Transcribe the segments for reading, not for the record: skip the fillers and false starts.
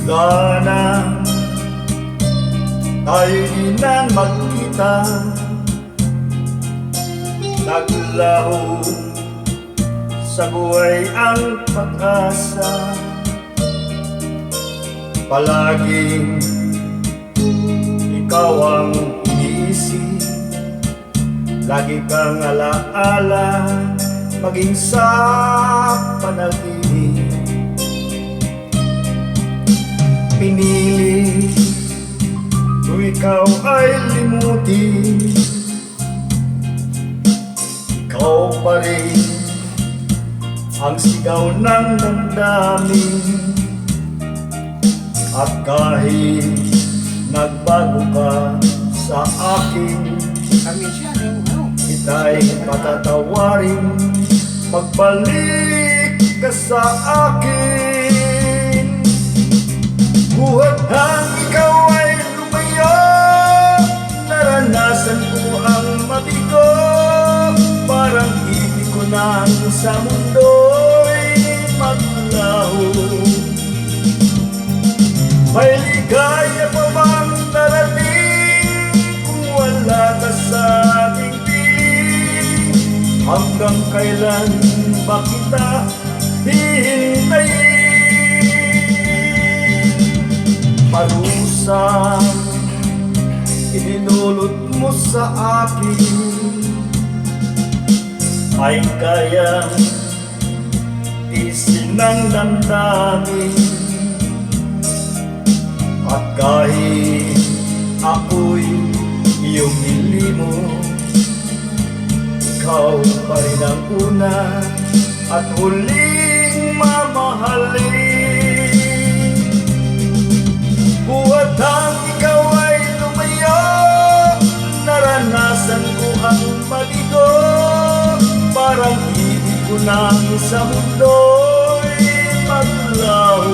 Sana tayo di na magkita, naglaho sa buhay ang pag-asa. Palaging ikaw ang iniisip, lagi kang alaala, maging sa panaginip. Pinili kung ikaw ay limutin, ikaw pa rin ang sigaw ng damdamin. At kahit nagbago ka sa akin, kita'y patatawarin, pagbalik ka sa akin. Buhat ang ikaw ay lumayo, naranasan ko ang mabigo, parang ibig ko nang sa mundo'y maglaho. May ligaya pa bang darating kung wala ka sa aking piling? Hanggang kailan ba kita hihintayin? Parusa ininulot mo sa akin, ay kaya tiisin ng damdamin. At kahit ako'y iyong nilimo, ikaw pa rin ang una at huling mamahalin. Buhat ang ikaw ay lumayo, naranasan ko ang maligo, parang ibig ko nang sa mundo'y maglaho.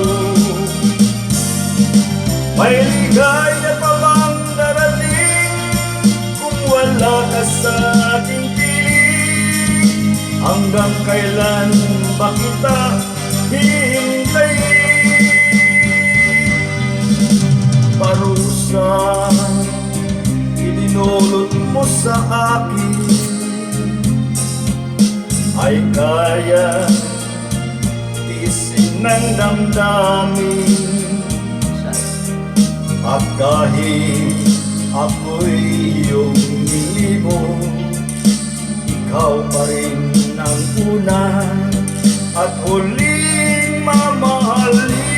May ligaya pa bang darating kung wala ka sa aking piling? Hanggang kailan ba kita hihintayin? Parusa ininulot mo sa akin, ay kaya tiisin ng damdamin. At kahit ako'y iyong nilimo, ikaw pa rin ang una at huling mamahalin.